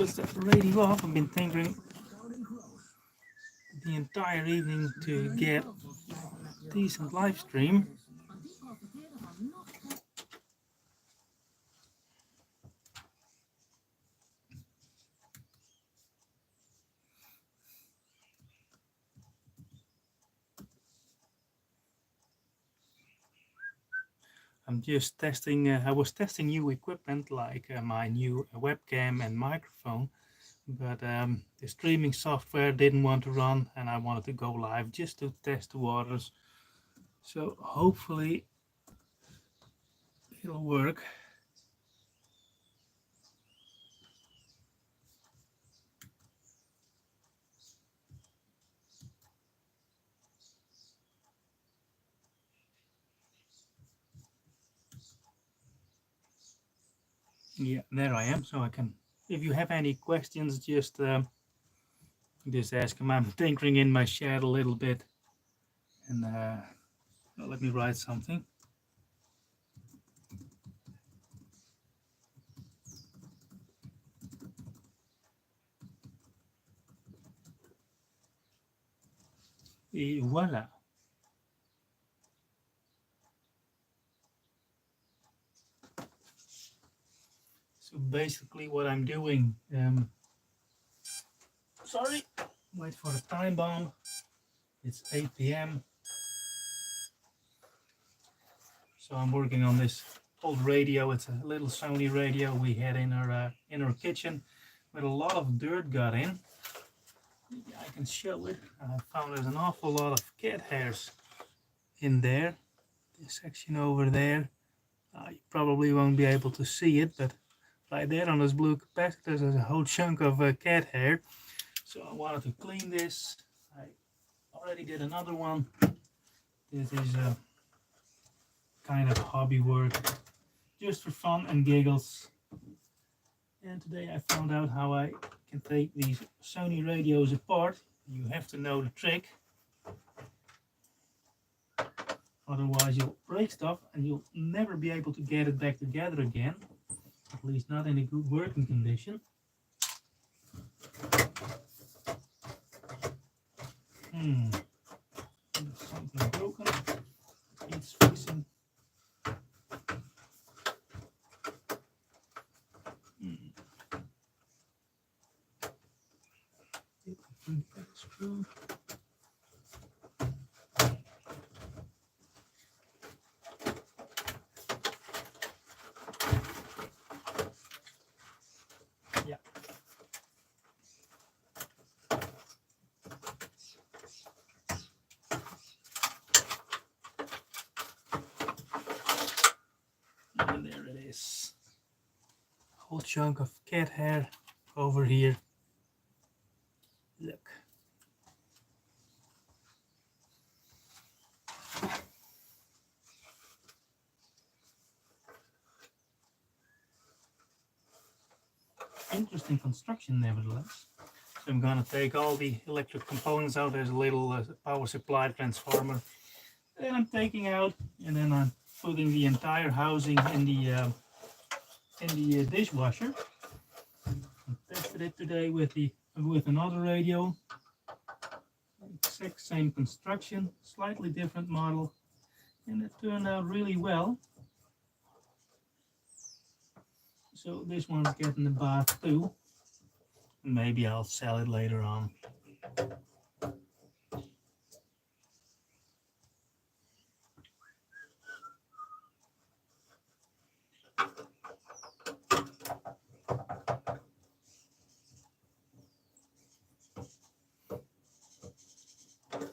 switch the radio off. I've been tinkering the entire evening to get a decent live stream. I'm just testing, I was testing new equipment like my new webcam and microphone, but the streaming software didn't want to run and I wanted to go live just to test the waters. So hopefully it'll work. Yeah, there I am. So I can, if you have any questions, just ask them. I'm tinkering in my shed a little bit, and let me write something. Et voila. So basically what I'm doing, sorry, wait for the time bomb. It's 8 p.m. So I'm working on this old radio. It's a little Sony radio we had in our kitchen, with a lot of dirt got in. Maybe I can show it. I found there's an awful lot of cat hairs in there. This section over there. You probably won't be able to see it, but right there on this blue capacitor there's a whole chunk of cat hair. So I wanted to clean this. I already did another one. This is kind of hobby work, just for fun and giggles. And today I found out how I can take these Sony radios apart. You have to know the trick. Otherwise you'll break stuff and you'll never be able to get it back together again. At least not in a good working condition. There's something broken. It's fixing. Screw. Yeah. And there it is. A whole chunk of cat hair over here. Look. Interesting construction nevertheless. So I'm going to take all the electric components out. There's a little power supply transformer that I'm taking out, and then I'm putting the entire housing in the dishwasher. I tested it today with another radio. Exact same construction, slightly different model, and it turned out really well. So this one's getting a bath too. Maybe I'll sell it later on.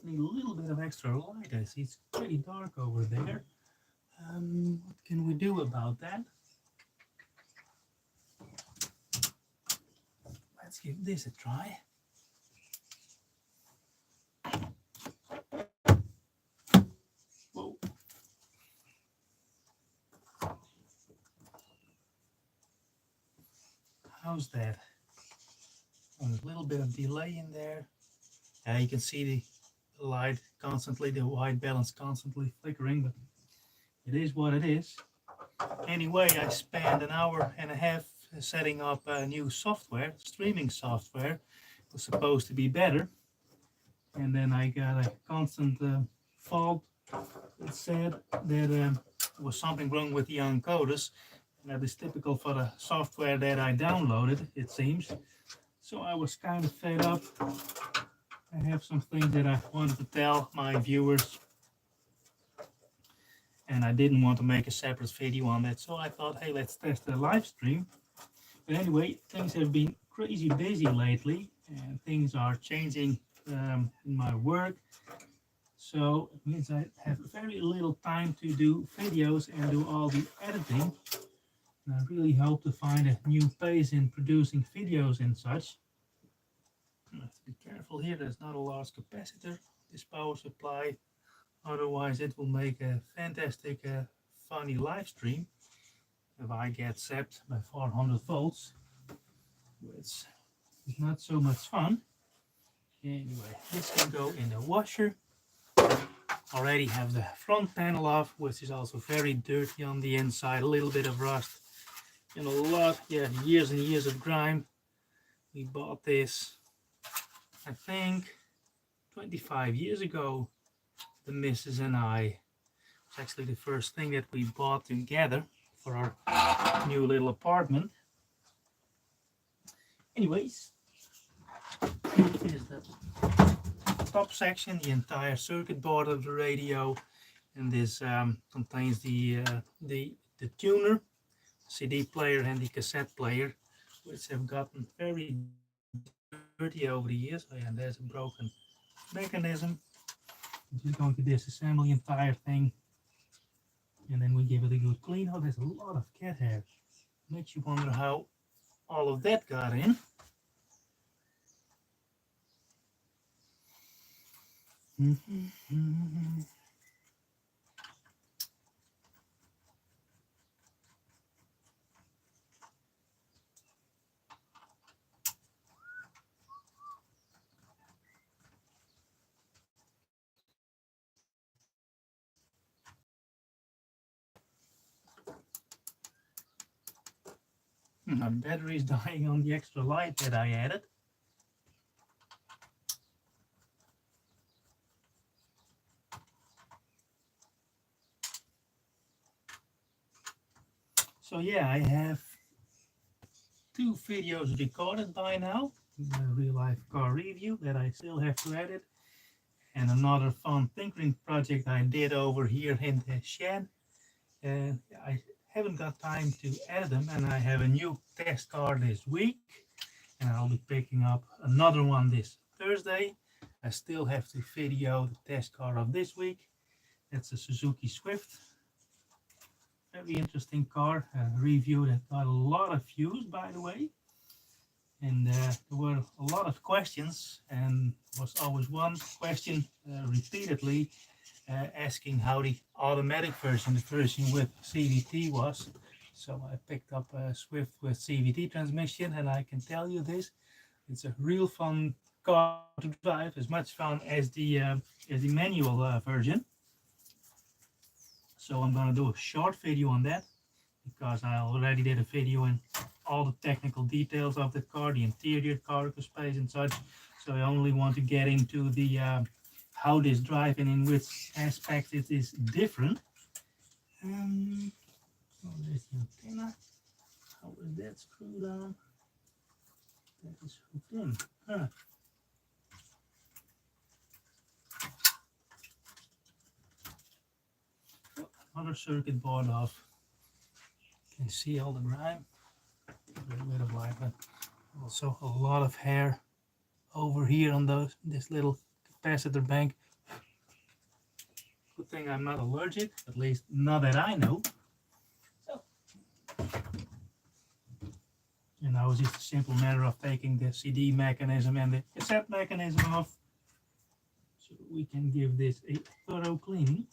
Need a little bit of extra light. I see it's pretty dark over there. What can we do about that? Let's give this a try. Whoa. How's that? There's a little bit of delay in there. You can see the light constantly, the white balance constantly flickering, but it is what it is. Anyway, I spent an hour and a half setting up a new software, streaming software. It was supposed to be better, and then I got a constant fault. It said that there was something wrong with the encoders, and that is typical for the software that I downloaded, it seems. So I was kind of fed up. I have some things that I wanted to tell my viewers, and I didn't want to make a separate video on that. So I thought, hey, let's test the live stream. But anyway, things have been crazy busy lately, and things are changing in my work. So it means I have very little time to do videos and do all the editing. And I really hope to find a new pace in producing videos and such. I have to be careful here, there's not a large capacitor, this power supply. Otherwise it will make a fantastic funny live stream if I get zapped by 400 volts, which is not so much fun. Anyway, this can go in the washer. Already have the front panel off, which is also very dirty on the inside, a little bit of rust and a lot, years and years of grime. We bought this, I think, 25 years ago, the missus and I. It's actually the first thing that we bought together for our new little apartment. Anyways, here is the top section, the entire circuit board of the radio, and this contains the tuner, CD player, and the cassette player, which have gotten very dirty over the years. Oh yeah, and there's a broken mechanism. I'm just going to disassemble the entire thing, and then we give it a good clean. Oh, there's a lot of cat hair. Makes you wonder how all of that got in. My battery is dying on the extra light that I added. So yeah, I have 2 videos recorded by now. A real life car review that I still have to edit, and another fun tinkering project I did over here in the shed. And I haven't got time to edit them, and I have a new test car this week, and I'll be picking up another one this Thursday. I still have to video the test car of this week. That's a Suzuki Swift. Very interesting car, a review that got a lot of views, by the way. And there were a lot of questions, and was always one question repeatedly asking how the automatic version, the version with CVT, was. So I picked up a Swift with CVT transmission, and I can tell you this, it's a real fun car to drive, as much fun as the manual version. So I'm going to do a short video on that, because I already did a video in all the technical details of the car, the interior, cargo space and such. So I only want to get into the how this drives and in which aspects it is different. So there's the antenna. How is that screwed on? That is hooked in. Huh. Another circuit board off. You can see all the grime. A little bit of light, but also a lot of hair over here on this little capacitor bank. Good thing I'm not allergic, at least not that I know. So, and now it's just a simple matter of taking the CD mechanism and the cassette mechanism off, so we can give this a thorough cleaning.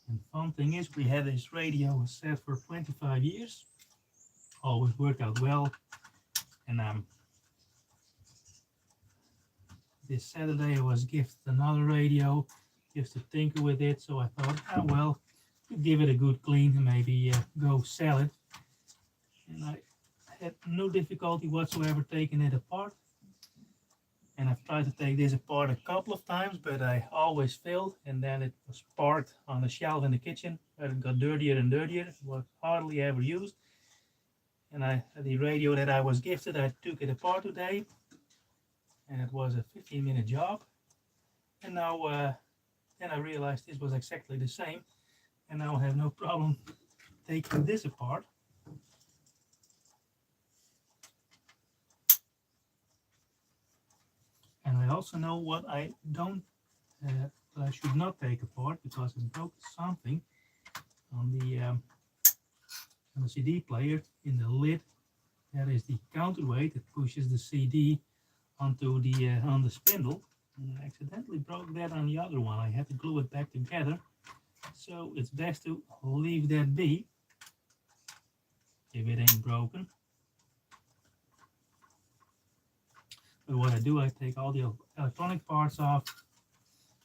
And fun thing is, we had this radio set for 25 years. Always worked out well. And this Saturday I was gifted another radio. just to tinker with it. So I thought, oh well, give it a good clean and maybe go sell it. And I had no difficulty whatsoever taking it apart. And I've tried to take this apart a couple of times, but I always failed. And then it was parked on a shelf in the kitchen, where it got dirtier and dirtier. It was hardly ever used. And the radio that I was gifted, I took it apart today, and it was a 15-minute job. And now, then I realized this was exactly the same, and now I have no problem taking this apart. And I also know what I don't, what I should not take apart, because it broke something on the CD player in the lid. There is the counterweight that pushes the CD onto the on the spindle. And I accidentally broke that on the other one. I had to glue it back together. So it's best to leave that be if it ain't broken. But what I do, I take all the electronic parts off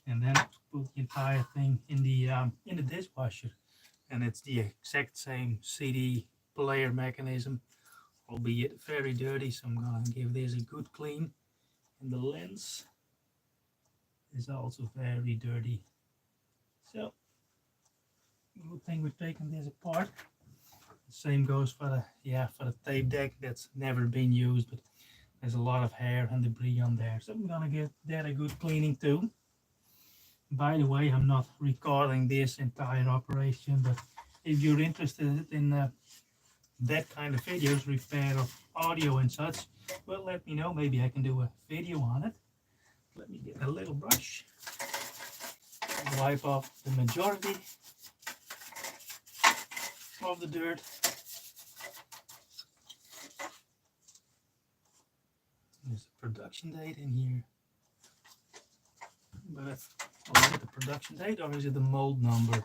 and then put the entire thing in the dishwasher. And it's the exact same CD player mechanism, albeit very dirty. So I'm gonna give this a good clean. And the lens is also very dirty. So good thing we're taking this apart. The same goes for the tape deck that's never been used, but there's a lot of hair and debris on there. So I'm gonna give that a good cleaning too. By the way, I'm not recording this entire operation, but if you're interested in that kind of videos, repair of audio and such, well, let me know. Maybe I can do a video on it. Let me get a little brush, wipe off the majority of the dirt. There's a production date in here, but is it the production date or is it the mold number?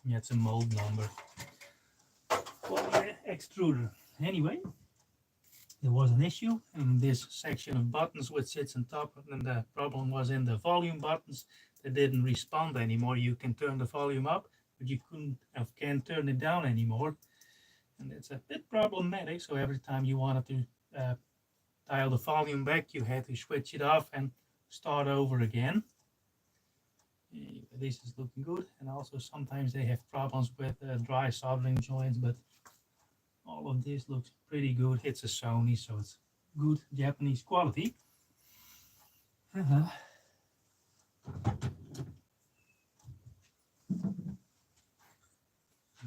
Yeah, it's a mold number. Well, yeah, extruder. Anyway, there was an issue in this section of buttons which sits on top, and the problem was in the volume buttons. They didn't respond anymore. You can turn the volume up, but you can't turn it down anymore. And it's a bit problematic, so every time you wanted to dial the volume back, you had to switch it off and start over again. Anyway, this is looking good, and also sometimes they have problems with dry soldering joints, but all of this looks pretty good. It's a Sony, so it's good Japanese quality. You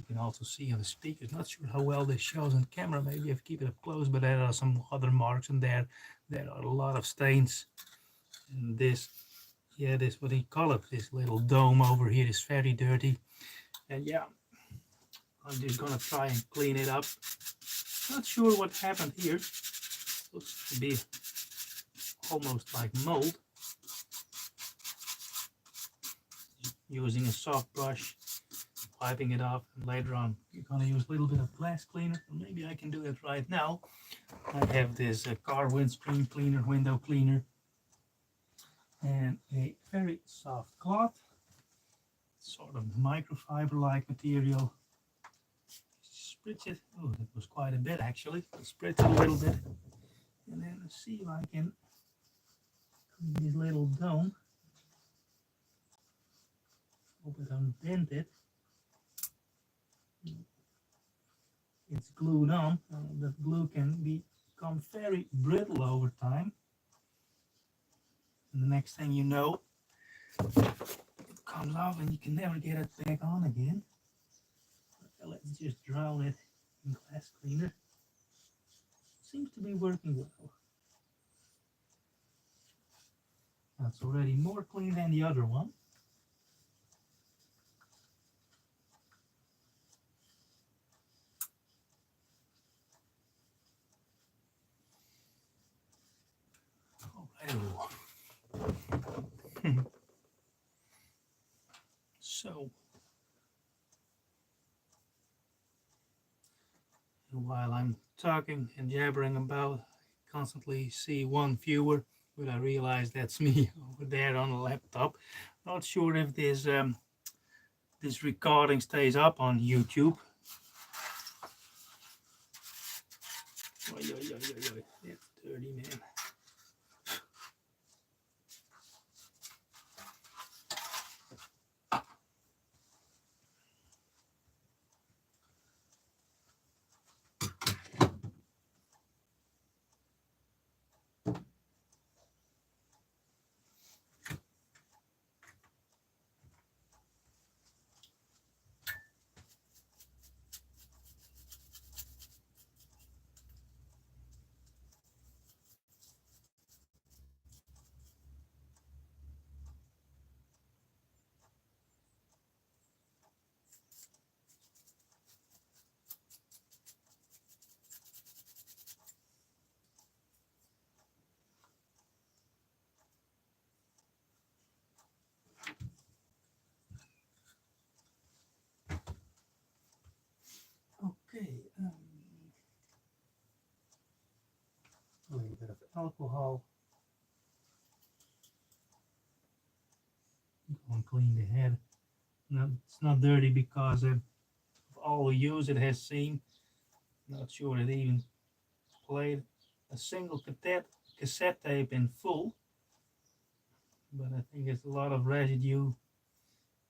can also see on the speakers, not sure how well this shows on camera, maybe I have to keep it up close, but there are some other marks in there. There are a lot of stains. And this, yeah, this, what do you call it? This little dome over here is very dirty. And yeah, I'm just gonna try and clean it up. Not sure what happened here. Looks to be almost like mold. Using a soft brush, wiping it off, and later on you're gonna use a little bit of glass cleaner. Maybe I can do it right now. I have this car windscreen cleaner, window cleaner, and a very soft cloth, sort of microfiber-like material. Spritz it. Oh, that was quite a bit actually. Spritz it a little bit, and then see if I can clean this little dome. Hope I don't dent it. It's glued on. That glue can become very brittle over time. And the next thing you know, it comes off and you can never get it back on again. Let's just drown it in glass cleaner. Seems to be working well. That's already more clean than the other one. So, while I'm talking and jabbering about, I constantly see one viewer but I realize that's me over there on the laptop. Not sure if this recording stays up on YouTube. Oi, oi, oi, oi, oi. That's dirty, man. Okay, a little bit of alcohol. Go and clean the head. No, it's not dirty because of all the use it has seen. Not sure it even played a single cassette tape in full, but I think it's a lot of residue,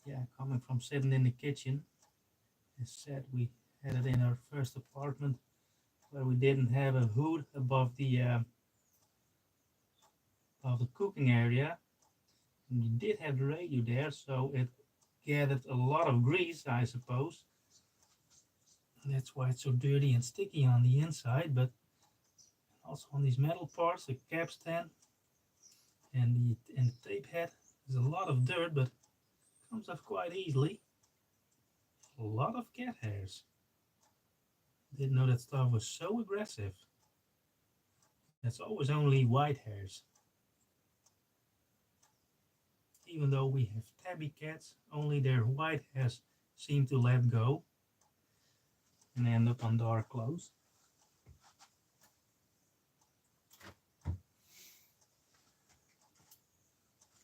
yeah, coming from sitting in the kitchen. As said, we had it in our first apartment where we didn't have a hood above the cooking area. And we did have the radio there, so it gathered a lot of grease, I suppose. And that's why it's so dirty and sticky on the inside, but also on these metal parts, the capstan and the tape head, there's a lot of dirt, but comes off quite easily. A lot of cat hairs. Didn't know that stuff was so aggressive. It's always only white hairs. Even though we have tabby cats, only their white hairs seem to let go and end up on dark clothes.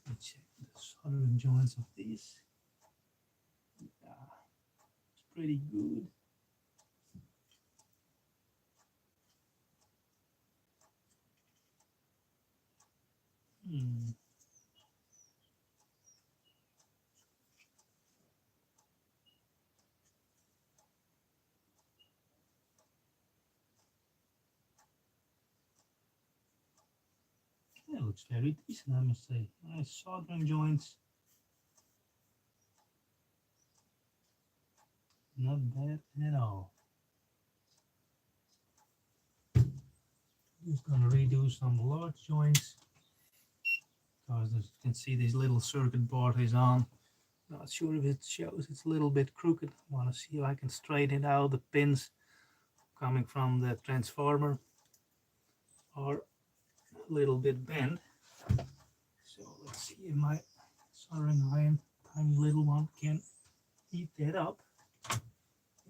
Let's check the soldering joints of these. Yeah, it's pretty good. That looks very decent, I must say. Nice soldering joints. Not bad at all. Just gonna redo some large joints because as you can see this little circuit board is on. Not sure if it shows, it's a little bit crooked. I want to see if I can straighten it out. The pins coming from the transformer are a little bit bent. So let's see if my soldering iron, tiny little one, can heat that up.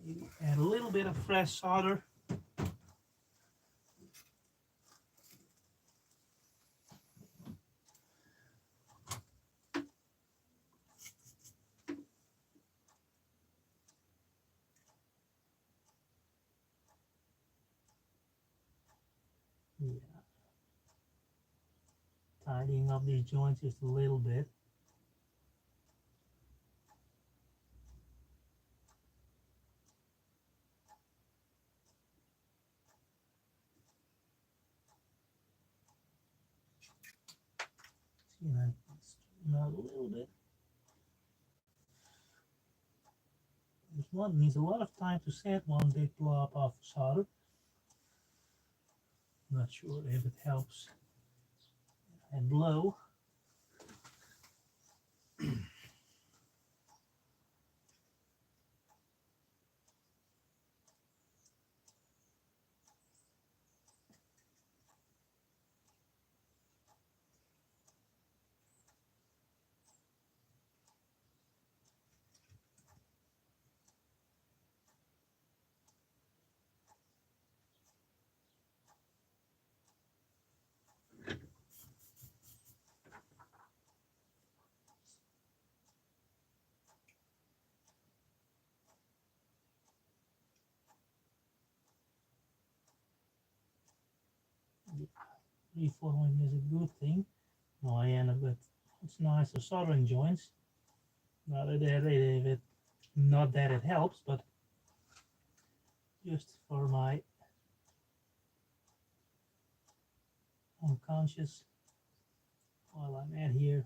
Maybe add a little bit of fresh solder. Yeah. Tidying up these joints just a little bit. See, and I straighten out a little bit. This one needs a lot of time to set one big blob of solder. Not sure if it helps and low. Reforming is a good thing. Now I end up with it's nicer soldering joints. Not that it helps, but just for my unconscious while I'm at here.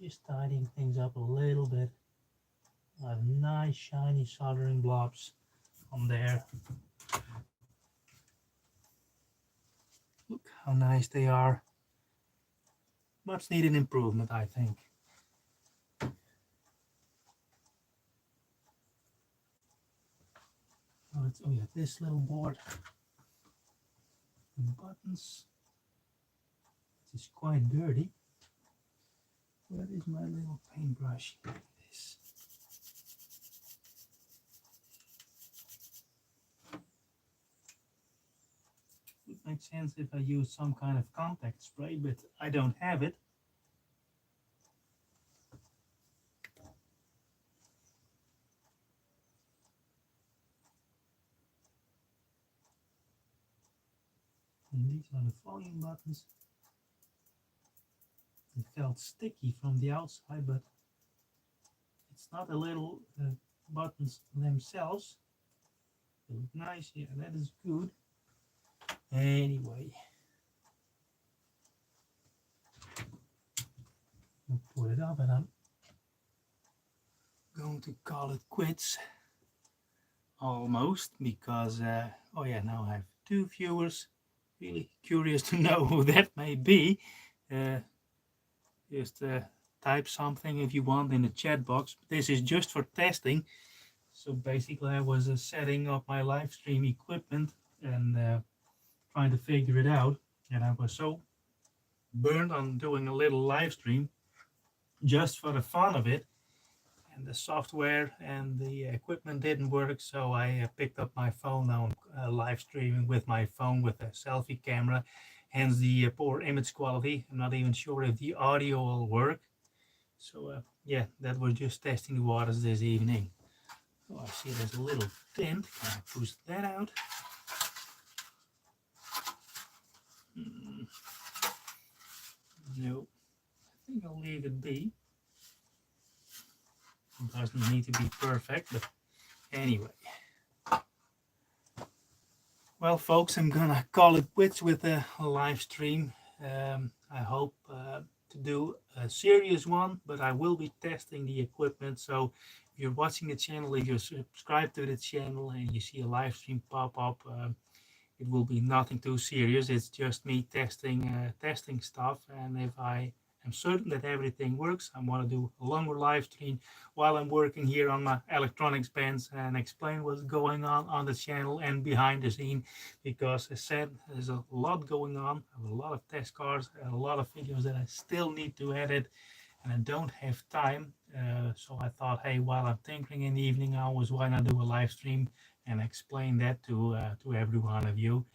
Just tidying things up a little bit. I have nice shiny soldering blobs on there. Look how nice they are. Much needed improvement, I think. Oh yeah, this little board. The buttons. It is quite dirty. Where is my little paintbrush? This. It would make sense if I use some kind of contact spray, but I don't have it. And these are the volume buttons. They felt sticky from the outside, but it's not the little buttons themselves. They look nice, yeah, that is good. Anyway, I'll put it up and I'm going to call it quits. Almost, because, oh yeah, now I have 2 viewers. Really curious to know who that may be. Just type something if you want in the chat box. This is just for testing. So basically I was setting up my live stream equipment and trying to figure it out, and I was so burned on doing a little live stream just for the fun of it, and the software and the equipment didn't work, so I picked up my phone now, live streaming with my phone with a selfie camera, hence the poor image quality. I'm not even sure if the audio will work, so yeah, that was just testing the waters this evening. Oh, I see there's a little dent. Can I push that out? No, I think I'll leave it be. It doesn't need to be perfect, but anyway. Well, folks, I'm gonna call it quits with a live stream. I hope to do a serious one, but I will be testing the equipment. So if you're watching the channel, if you're subscribed to the channel and you see a live stream pop up, it will be nothing too serious. It's just me testing stuff, and if I am certain that everything works, I want to do a longer live stream while I'm working here on my electronics bands and explain what's going on the channel and behind the scene, because as I said, there's a lot going on. I have a lot of test cars and a lot of videos that I still need to edit, and I don't have time. So I thought, hey, while I'm tinkering in the evening hours, why not do a live stream and explain that to every one of you.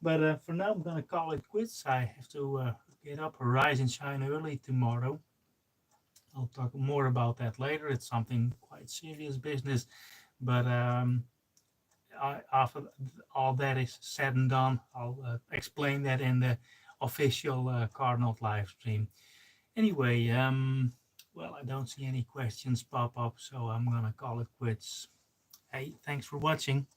But for now, I'm gonna call it quits. I have to get up, rise and shine early tomorrow. I'll talk more about that later. It's something quite serious business, but after all that is said and done, I'll explain that in the official Carnold live stream. Anyway, well, I don't see any questions pop up, so I'm gonna call it quits. Hey, thanks for watching.